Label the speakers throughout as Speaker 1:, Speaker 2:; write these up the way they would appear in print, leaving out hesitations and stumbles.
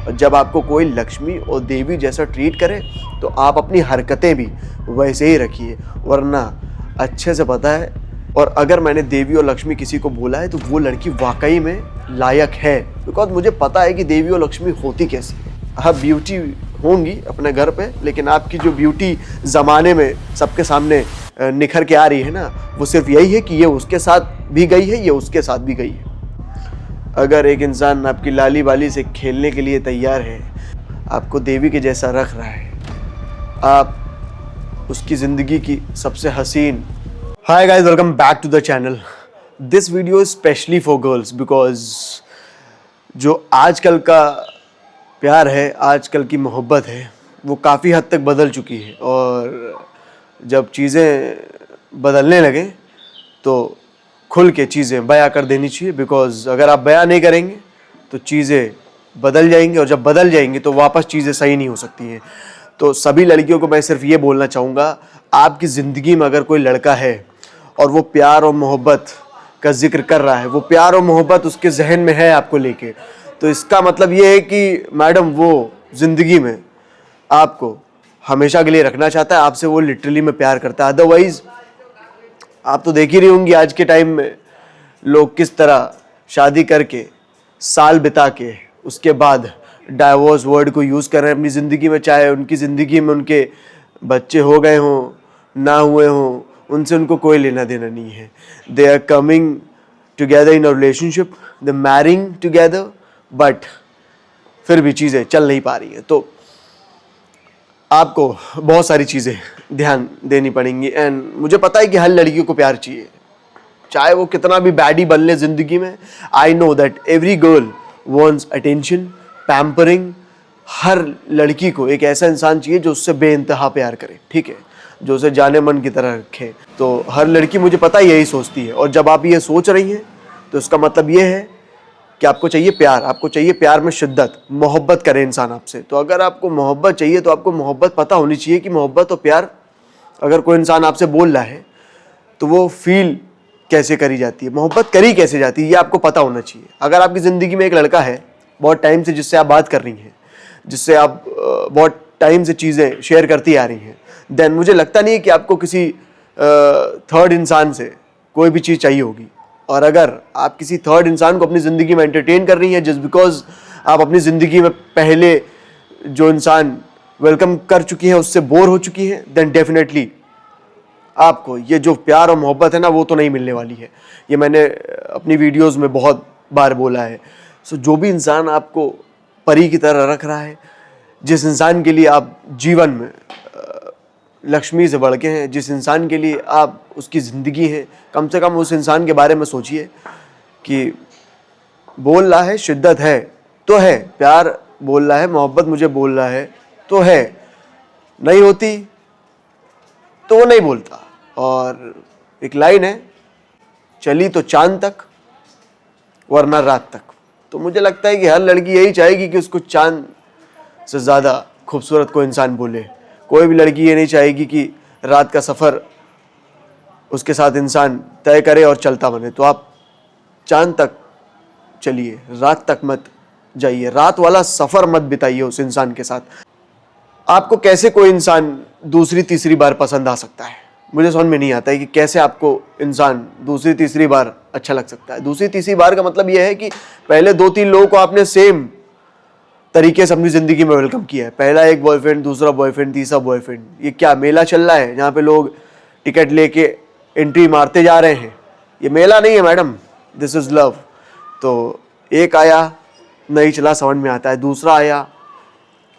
Speaker 1: और जब आपको कोई लक्ष्मी और देवी जैसा ट्रीट करे तो आप अपनी हरकतें भी वैसे ही रखिए, वरना अच्छे से पता है। और अगर मैंने देवी और लक्ष्मी किसी को बोला है तो वो लड़की वाकई में लायक है, बिकॉज मुझे पता है कि देवी और लक्ष्मी होती कैसी है। हाँ, ब्यूटी होंगी अपने घर पे, लेकिन आपकी जो ब्यूटी ज़माने में सबके सामने निखर के आ रही है ना, वो सिर्फ यही है कि ये उसके साथ भी गई है, ये उसके साथ भी गई है। अगर एक इंसान आपकी लाली बाली से खेलने के लिए तैयार है, आपको देवी के जैसा रख रहा है, आप उसकी ज़िंदगी की सबसे हसीन। Hi guys, welcome back to the channel. This video is specially for girls, because जो आजकल का प्यार है, आजकल की मोहब्बत है, वो काफ़ी हद तक बदल चुकी है। और जब चीज़ें बदलने लगें तो खुल के चीज़ें बयां कर देनी चाहिए, बिकॉज अगर आप बयां नहीं करेंगे तो चीज़ें बदल जाएंगी, और जब बदल जाएंगी तो वापस चीज़ें सही नहीं हो सकती हैं। तो सभी लड़कियों को मैं सिर्फ ये बोलना चाहूँगा, आपकी ज़िंदगी में अगर कोई लड़का है और वो प्यार और मोहब्बत का जिक्र कर रहा है, वो प्यार और मोहब्बत उसके जहन में है आपको लेके, तो इसका मतलब ये है कि मैडम वो ज़िंदगी में आपको हमेशा के लिए रखना चाहता है, आपसे वो लिटरली में प्यार करता है। अदरवाइज़ आप तो देख ही रही होंगी आज के टाइम में लोग किस तरह शादी करके साल बिता के उसके बाद डाइवोर्स वर्ड को यूज़ कर रहे हैं अपनी ज़िंदगी में, चाहे उनकी ज़िंदगी में उनके बच्चे हो गए हों ना हुए हों, उनसे उनको कोई लेना देना नहीं है। They are coming together in a relationship, they marrying together, but फिर भी चीज़ें चल नहीं पा रही हैं। तो आपको बहुत सारी चीज़ें ध्यान देनी पड़ेंगी। एंड मुझे पता है कि हर लड़कियों को प्यार चाहिए, चाहे वो कितना भी बैडी बन ले ज़िंदगी में। I know that every girl wants attention, pampering. हर लड़की को एक ऐसा इंसान चाहिए जो उससे बेइंतहा प्यार करे, ठीक है, जो उसे जाने मन की तरह रखे। तो हर लड़की, मुझे पता है, यही सोचती है। और जब आप ये सोच रही हैं तो इसका मतलब ये है कि आपको चाहिए प्यार, आपको चाहिए प्यार में शिद्दत, मोहब्बत करे इंसान आपसे। तो अगर आपको मोहब्बत चाहिए तो आपको मोहब्बत पता होनी चाहिए कि मोहब्बत और प्यार अगर कोई इंसान आपसे बोल रहा है तो वो फील कैसे करी जाती है, मोहब्बत करी कैसे जाती है, ये आपको पता होना चाहिए। अगर आपकी ज़िंदगी में एक लड़का है बहुत टाइम से, जिससे आप बात कर रही हैं, जिससे आप बहुत टाइम से चीज़ें शेयर करती आ रही हैं, देन मुझे लगता नहीं है कि आपको किसी थर्ड इंसान से कोई भी चीज़ चाहिए होगी। और अगर आप किसी थर्ड इंसान को अपनी ज़िंदगी में एंटरटेन कर रही हैं जस्ट बिकॉज आप अपनी ज़िंदगी में पहले जो इंसान वेलकम कर चुकी हैं उससे बोर हो चुकी हैं, देन डेफिनेटली आपको ये जो प्यार और मोहब्बत है ना, वो तो नहीं मिलने वाली है। ये मैंने अपनी वीडियोस में बहुत बार बोला है। सो जो भी इंसान आपको परी की तरह रख रहा है, जिस इंसान के लिए आप जीवन में लक्ष्मी से बढ़ के हैं, जिस इंसान के लिए आप उसकी ज़िंदगी है, कम से कम उस इंसान के बारे में सोचिए कि बोल रहा है, शिद्दत है तो है, प्यार बोल रहा है, मोहब्बत मुझे बोल रहा है तो है, नहीं होती तो वो नहीं बोलता। और एक लाइन है, चली तो चांद तक वरना रात तक। तो मुझे लगता है कि हर लड़की यही चाहेगी कि उसको चांद से ज़्यादा खूबसूरत कोई इंसान बोले। कोई भी लड़की ये नहीं चाहेगी कि रात का सफ़र उसके साथ इंसान तय करे और चलता बने। तो आप चांद तक चलिए, रात तक मत जाइए, रात वाला सफ़र मत बिताइए उस इंसान के साथ। आपको कैसे कोई इंसान दूसरी तीसरी बार पसंद आ सकता है, मुझे समझ में नहीं आता है कि कैसे आपको इंसान दूसरी तीसरी बार अच्छा लग सकता है। दूसरी तीसरी बार का मतलब यह है कि पहले 2-3 लोगों को आपने सेम तरीके से अपनी ज़िंदगी में वेलकम किया है। पहला एक बॉयफ्रेंड, दूसरा बॉयफ्रेंड, तीसरा बॉयफ्रेंड। ये क्या मेला चल रहा है जहाँ पे लोग टिकट लेके एंट्री मारते जा रहे हैं? ये मेला नहीं है मैडम, दिस इज़ लव। तो एक आया, नहीं चला, समझ में आता है, दूसरा आया,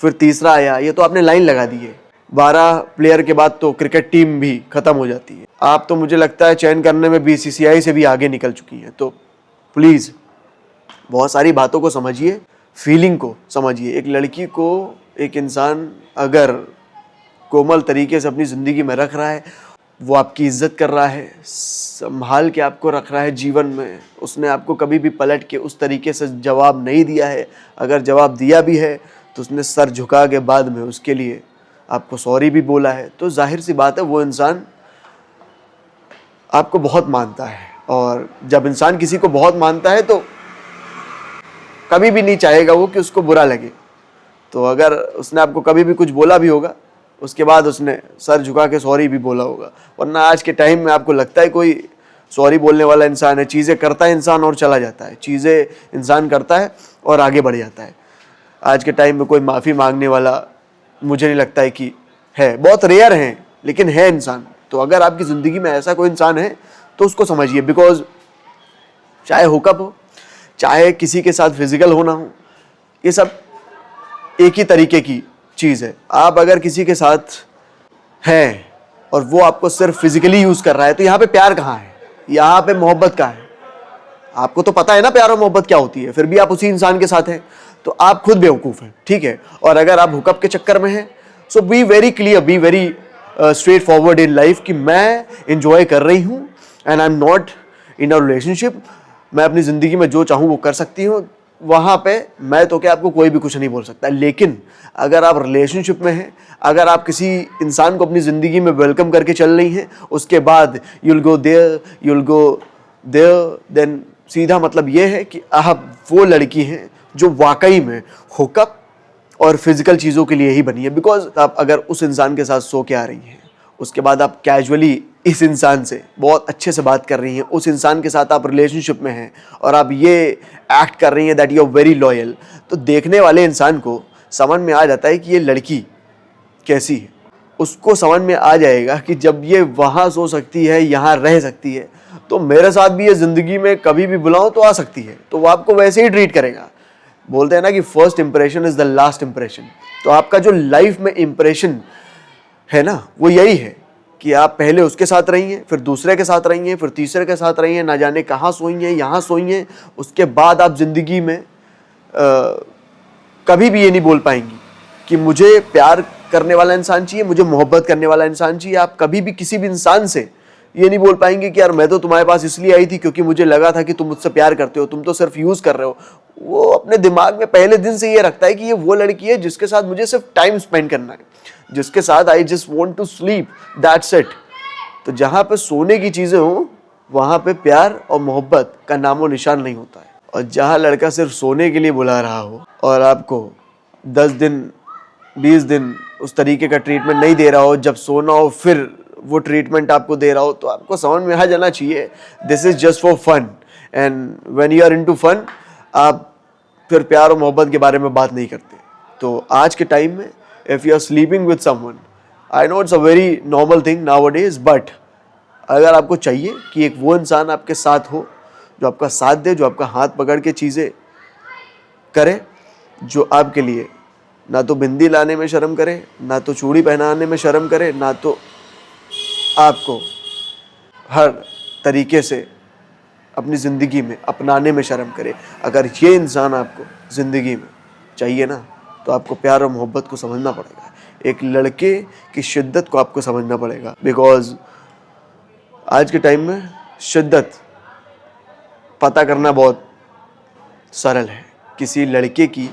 Speaker 1: फिर तीसरा आया, ये तो आपने लाइन लगा दी है। 12 प्लेयर के बाद तो क्रिकेट टीम भी ख़त्म हो जाती है। आप तो मुझे लगता है चयन करने में BCCI से भी आगे निकल चुकी हैं। तो प्लीज़ बहुत सारी बातों को समझिए, फीलिंग को समझिए। एक लड़की को एक इंसान अगर कोमल तरीके से अपनी ज़िंदगी में रख रहा है, वो आपकी इज्जत कर रहा है, संभाल के आपको रख रहा है जीवन में, उसने आपको कभी भी पलट के उस तरीके से जवाब नहीं दिया है। अगर जवाब दिया भी है तो उसने सर झुका के बाद में उसके लिए आपको सॉरी भी बोला है। तो जाहिर सी बात है वो इंसान आपको बहुत मानता है। और जब इंसान किसी को बहुत मानता है तो कभी भी नहीं चाहेगा वो कि उसको बुरा लगे। तो अगर उसने आपको कभी भी कुछ बोला भी होगा, उसके बाद उसने सर झुका के सॉरी भी बोला होगा। वरना आज के टाइम में आपको लगता है कोई सॉरी बोलने वाला इंसान है? चीज़ें करता है इंसान और चला जाता है, चीज़ें इंसान करता है और आगे बढ़ जाता है। आज के टाइम में कोई माफ़ी मांगने वाला मुझे नहीं लगता है कि है, बहुत रेयर हैं, लेकिन है इंसान। तो अगर आपकी ज़िंदगी में ऐसा कोई इंसान है तो उसको समझिए, बिकॉज चाहे हुकअप हो, चाहे किसी के साथ फिजिकल होना हो, ये सब एक ही तरीके की चीज़ है। आप अगर किसी के साथ हैं और वो आपको सिर्फ फिजिकली यूज़ कर रहा है, तो यहाँ पे प्यार कहाँ है, यहाँ पे मोहब्बत कहाँ है? आपको तो पता है ना प्यार और मोहब्बत क्या होती है, फिर भी आप उसी इंसान के साथ हैं, तो आप खुद बेवकूफ़ हैं, ठीक है। और अगर आप हुकअप के चक्कर में हैं, so be very clear, be very straightforward in life कि मैं इंजॉय कर रही हूँ and I am not in a relationship. मैं अपनी ज़िंदगी में जो चाहूँ वो कर सकती हूँ, वहाँ पे मैं तो क्या आपको कोई भी कुछ नहीं बोल सकता। लेकिन अगर आप रिलेशनशिप में हैं, अगर आप किसी इंसान को अपनी ज़िंदगी में वेलकम करके चल रही हैं, उसके बाद यूल गो देयर, देन सीधा मतलब ये है कि आप वो लड़की हैं जो वाकई में हुकअप और फिजिकल चीज़ों के लिए ही बनी है। बिकॉज आप अगर उस इंसान के साथ सो के आ रही हैं, उसके बाद आप कैजुअली इस इंसान से बहुत अच्छे से बात कर रही हैं, उस इंसान के साथ आप रिलेशनशिप में हैं और आप ये एक्ट कर रही हैं that you are very loyal, तो देखने वाले इंसान को समझ में आ जाता है कि ये लड़की कैसी है। उसको समझ में आ जाएगा कि जब ये वहाँ सो सकती है, यहाँ रह सकती है, तो मेरे साथ भी ये ज़िंदगी में कभी भी बुलाओ तो आ सकती है, तो वो आपको वैसे ही ट्रीट करेगा। बोलते हैं ना कि first impression is the last impression. तो आपका जो लाइफ में इंप्रेशन है ना, वो यही है कि आप पहले उसके साथ रही हैं, फिर दूसरे के साथ रही हैं, फिर तीसरे के साथ रही हैं, ना जाने कहाँ सोई हैं, यहाँ सोई हैं। उसके बाद आप ज़िंदगी में कभी भी ये नहीं बोल पाएंगी कि मुझे प्यार करने वाला इंसान चाहिए, मुझे मोहब्बत करने वाला इंसान चाहिए। आप कभी भी किसी भी इंसान से ये नहीं बोल पाएंगे कि यार मैं तो तुम्हारे पास इसलिए आई थी क्योंकि मुझे लगा था कि तुम मुझसे प्यार करते हो, तुम तो सिर्फ यूज़ कर रहे हो। वो अपने दिमाग में पहले दिन से ये रखता है कि ये वो लड़की है जिसके साथ मुझे सिर्फ टाइम स्पेंड करना है, जिसके साथ I just want to sleep, that's it. तो जहाँ पे सोने की चीज़ें हों, वहाँ पे प्यार और मोहब्बत का नामो निशान नहीं होता है। और जहाँ लड़का सिर्फ सोने के लिए बुला रहा हो और आपको 10 दिन 20 दिन उस तरीके का ट्रीटमेंट नहीं दे रहा हो, जब सोना हो फिर वो ट्रीटमेंट आपको दे रहा हो, तो आपको समझ में आ जाना चाहिए this is just for fun. And when you are into fun, आप फिर प्यार और मोहब्बत के बारे में बात नहीं करते। तो आज के टाइम में if you are sleeping with someone, I know it's a very normal thing nowadays, but अगर आपको चाहिए कि एक वो इंसान आपके साथ हो जो आपका साथ दे, जो आपका हाथ पकड़ के चीज़ें करे, जो आपके लिए ना तो बिंदी लाने में शर्म करे, ना तो चूड़ी पहनाने में शर्म करे, ना तो आपको हर तरीके से अपनी ज़िंदगी में अपनाने में शर्म करे, अगर ये इंसान आपको ज़िंदगी में चाहिए ना, तो आपको प्यार और मोहब्बत को समझना पड़ेगा। एक लड़के की शिद्दत को आपको समझना पड़ेगा। बिकॉज आज के टाइम में शिद्दत पता करना बहुत सरल है। किसी लड़के की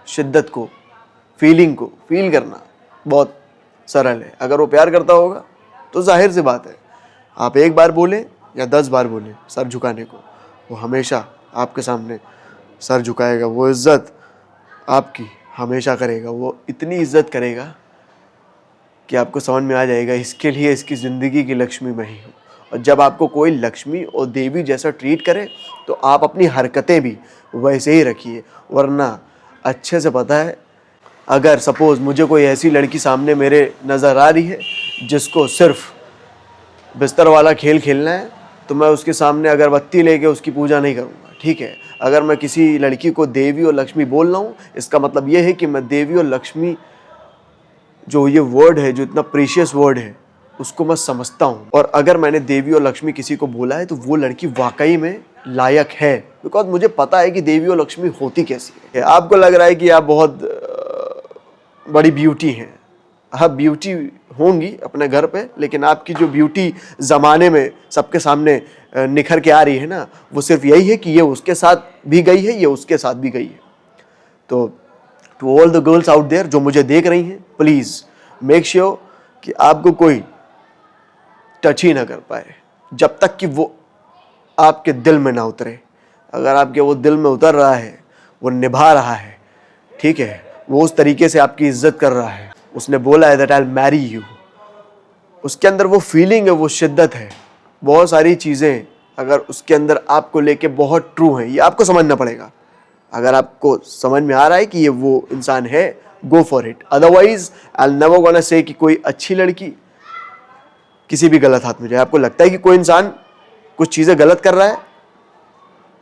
Speaker 1: शिद्दत को, फीलिंग को फील करना बहुत सरल है। अगर वो प्यार करता होगा तो जाहिर सी बात है, आप एक बार बोलें या 10 बार बोलें सर झुकाने को, वो हमेशा आपके सामने सर झुकाएगा। वो इज़्ज़त आपकी हमेशा करेगा, वो इतनी इज़्ज़त करेगा कि आपको समझ में आ जाएगा इसके लिए इसकी ज़िंदगी की लक्ष्मी मैं ही हूँ। और जब आपको कोई लक्ष्मी और देवी जैसा ट्रीट करे, तो आप अपनी हरकतें भी वैसे ही रखिए। वरना अच्छे से पता है, अगर सपोज़ मुझे कोई ऐसी लड़की सामने मेरे नज़र आ रही है जिसको सिर्फ बिस्तर वाला खेल खेलना है, तो मैं उसके सामने अगरबत्ती लेके उसकी पूजा नहीं करूँगा, ठीक है। अगर मैं किसी लड़की को देवी और लक्ष्मी बोल रहा हूँ, इसका मतलब ये है कि मैं देवी और लक्ष्मी जो ये वर्ड है, जो इतना प्रीशियस वर्ड है, उसको मैं समझता हूँ। और अगर मैंने देवी और लक्ष्मी किसी को बोला है, तो वो लड़की वाकई में लायक है, बिकॉज मुझे पता है कि देवी और लक्ष्मी होती कैसी है। आपको लग रहा है कि आप बहुत बड़ी ब्यूटी हैं, हाँ ब्यूटी होंगी अपने घर पे, लेकिन आपकी जो ब्यूटी ज़माने में सबके सामने निखर के आ रही है ना, वो सिर्फ यही है कि ये उसके साथ भी गई है, ये उसके साथ भी गई है। तो to all the girls out there जो मुझे देख रही हैं, प्लीज़ मेक श्योर कि आपको कोई टच ही ना कर पाए जब तक कि वो आपके दिल में ना उतरे। अगर आपके वो दिल में उतर रहा है, वो निभा रहा है, ठीक है, वो उस तरीके से आपकी इज्जत कर रहा है, उसने बोला है that I will marry you, उसके अंदर वो फीलिंग है, वो शिद्दत है, बहुत सारी चीज़ें अगर उसके अंदर आपको लेके बहुत ट्रू हैं, ये आपको समझना पड़ेगा। अगर आपको समझ में आ रहा है कि ये वो इंसान है, go for it. Otherwise I will never gonna say कि कोई अच्छी लड़की किसी भी गलत हाथ में जाए। आपको लगता है कि कोई इंसान कुछ चीज़ें गलत कर रहा है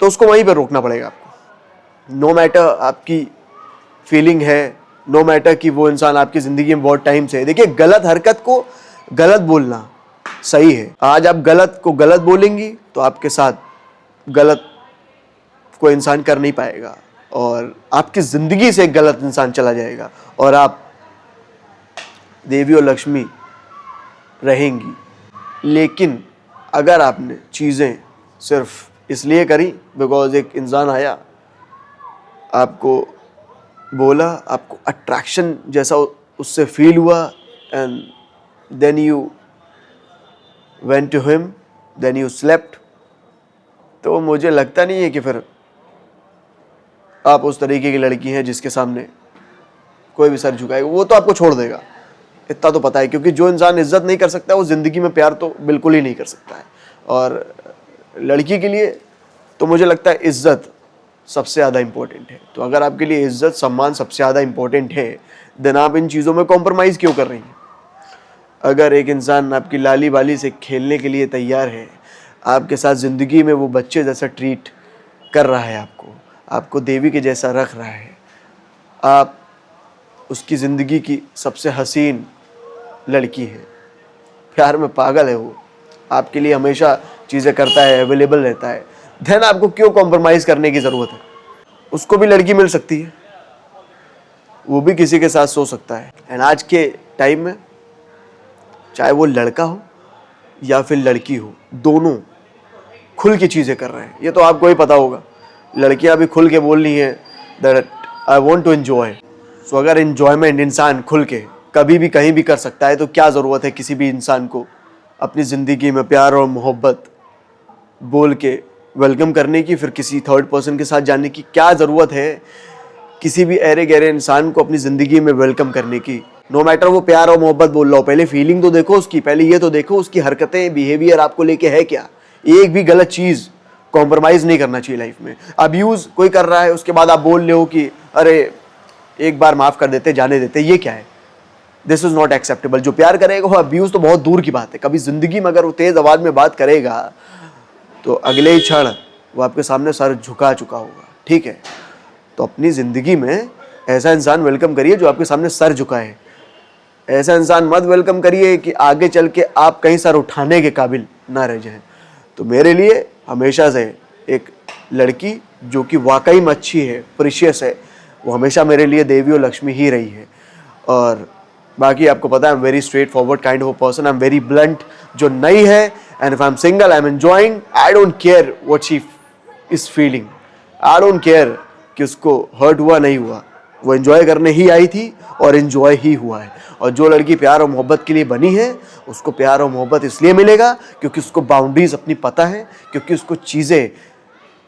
Speaker 1: तो उसको वहीं पर रोकना पड़ेगा आपको। नो मैटर आपकी फीलिंग है, नो मैटर कि वो इंसान आपकी ज़िंदगी में बहुत टाइम से है। देखिए, गलत हरकत को गलत बोलना सही है। आज आप गलत को गलत बोलेंगी तो आपके साथ गलत कोई इंसान कर नहीं पाएगा और आपकी ज़िंदगी से एक गलत इंसान चला जाएगा और आप देवी और लक्ष्मी रहेंगी। लेकिन अगर आपने चीज़ें सिर्फ इसलिए करी बिकॉज एक इंसान आया, आपको बोला, आपको अट्रैक्शन जैसा उससे फील हुआ and then you went to him, then you slept, तो मुझे लगता नहीं है कि फिर आप उस तरीके की लड़की हैं जिसके सामने कोई भी सर झुकाएगा। वो तो आपको छोड़ देगा, इतना तो पता है, क्योंकि जो इंसान इज्जत नहीं कर सकता वो ज़िंदगी में प्यार तो बिल्कुल ही नहीं कर सकता है। और लड़की के लिए तो मुझे लगता है इज्जत सबसे ज़्यादा इम्पोर्टेंट है। तो अगर आपके लिए इज्जत सम्मान सबसे ज़्यादा इम्पोर्टेंट है, देन आप इन चीज़ों में कॉम्प्रोमाइज़ क्यों कर रही हैं? अगर एक इंसान आपकी लाली बाली से खेलने के लिए तैयार है, आपके साथ ज़िंदगी में वो बच्चे जैसा ट्रीट कर रहा है, आपको देवी के जैसा रख रहा है, आप उसकी ज़िंदगी की सबसे हसीन लड़की है, प्यार में पागल है, वो आपके लिए हमेशा चीज़ें करता है, अवेलेबल रहता है, देन आपको क्यों कॉम्प्रोमाइज़ करने की ज़रूरत है? उसको भी लड़की मिल सकती है, वो भी किसी के साथ सो सकता है। एंड आज के टाइम में चाहे वो लड़का हो या फिर लड़की हो, दोनों खुल की चीज़ें कर रहे हैं। ये तो आपको ही पता होगा, लड़कियां भी खुल के बोल रही हैं that I want to enjoy. So अगर एंजॉयमेंट इंसान खुल के कभी भी कहीं भी कर सकता है तो क्या ज़रूरत है किसी भी इंसान को अपनी ज़िंदगी में प्यार और मोहब्बत बोल के वेलकम करने की, फिर किसी थर्ड पर्सन के साथ जाने की क्या ज़रूरत है किसी भी अरे गहरे इंसान को अपनी ज़िंदगी में वेलकम करने की? नो मैटर वो प्यार और मोहब्बत बोल रहा हो, पहले फीलिंग तो देखो उसकी, पहले ये तो देखो उसकी हरकतें, बिहेवियर आपको लेके है क्या। एक भी गलत चीज़ कॉम्प्रोमाइज़ नहीं करना चाहिए लाइफ में। अब्यूज़ कोई कर रहा है, उसके बाद आप बोल रहे हो कि अरे एक बार माफ़ कर देते, जाने देते, ये क्या है? This is not acceptable. जो प्यार करेगा वो अब्यूज़ तो बहुत दूर की बात है, कभी ज़िंदगी में अगर वो तेज़ आवाज़ में बात करेगा तो अगले ही क्षण वो आपके सामने सर झुका चुका होगा। ठीक है, तो अपनी ज़िंदगी में ऐसा इंसान वेलकम करिए जो आपके सामने सर झुकाए। ऐसा इंसान मत वेलकम करिए कि आगे चल के आप कहीं सर उठाने के काबिल ना रह जाएं। तो मेरे लिए हमेशा से एक लड़की जो कि वाकई में अच्छी है, प्रीशियस है, वो हमेशा मेरे लिए देवी और लक्ष्मी ही रही है। और बाकी आपको पता है, I am very straight forward kind of person, I am very blunt. जो नई है and if I am single I am enjoying, I don't care what she is feeling, I don't care कि उसको हर्ट हुआ नहीं हुआ, वो enjoy करने ही आई थी और एंजॉय ही हुआ है। और जो लड़की प्यार और मोहब्बत के लिए बनी है उसको प्यार और मोहब्बत इसलिए मिलेगा क्योंकि उसको बाउंड्रीज अपनी पता है, क्योंकि उसको चीज़ें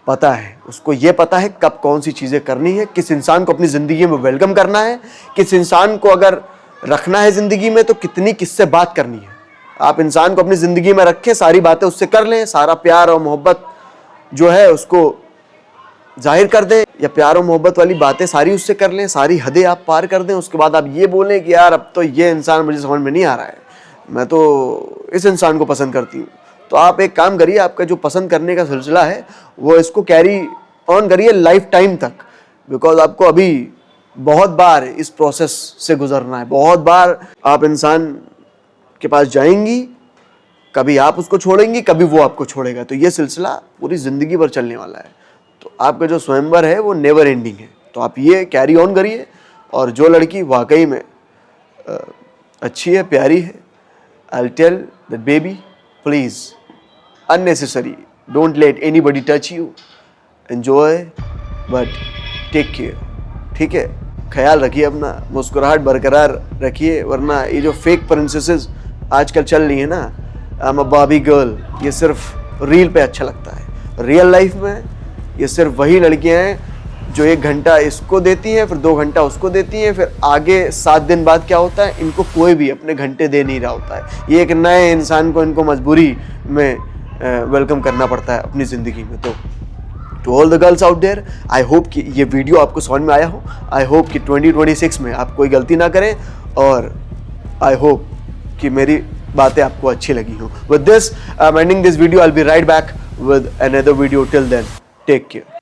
Speaker 1: पता है, उसको ये पता है कब कौन सी चीज़ें करनी है, किस इंसान को अपनी ज़िंदगी में वेलकम करना है, किस इंसान को अगर रखना है ज़िंदगी में तो कितनी किससे बात करनी है। आप इंसान को अपनी ज़िंदगी में रखें, सारी बातें उससे कर लें, सारा प्यार और मोहब्बत जो है उसको जाहिर कर दें, या प्यार और मोहब्बत वाली बातें सारी उससे कर लें, सारी हदें आप पार कर दें। उसके बाद आप ये बोलें कि यार अब तो ये इंसान मुझे समझ में नहीं आ रहा है, मैं तो इस इंसान को पसंद करती हूँ। तो आप एक काम करिए, आपका जो पसंद करने का सिलसिला है वो इसको कैरी ऑन करिए लाइफ टाइम तक, बिकॉज आपको अभी बहुत बार इस प्रोसेस से गुजरना है। बहुत बार आप इंसान के पास जाएंगी, कभी आप उसको छोड़ेंगी, कभी वो आपको छोड़ेगा, तो ये सिलसिला पूरी ज़िंदगी भर चलने वाला है। तो आपका जो स्वयंवर है वो नेवर एंडिंग है, तो आप ये कैरी ऑन करिए। और जो लड़की वाकई में अच्छी है, प्यारी है, I will tell that baby please unnecessary, don't let anybody touch you, enjoy but take care। ठीक है, ख्याल रखिए अपना, मुस्कुराहट बरकरार रखिए, वरना ये जो फेक प्रिंसेसेस आजकल चल रही है ना, I am a Barbie girl, ये सिर्फ रील पे अच्छा लगता है। रियल लाइफ में ये सिर्फ वही लड़कियां हैं जो 1 घंटा इसको देती हैं, फिर 2 घंटा उसको देती हैं, फिर आगे 7 दिन बाद क्या होता है, इनको कोई भी अपने घंटे दे नहीं रहा होता है। ये एक नए इंसान को इनको मजबूरी में वेलकम करना पड़ता है अपनी ज़िंदगी में। तो to all the girls out there, I hope कि ये वीडियो आपको समझ में आया हो। आई होप कि 2026 में आप कोई गलती ना करें, और आई होप कि मेरी बातें आपको अच्छी लगी हो। With this I am ending this video. I will be right back with another video. Till then, take care.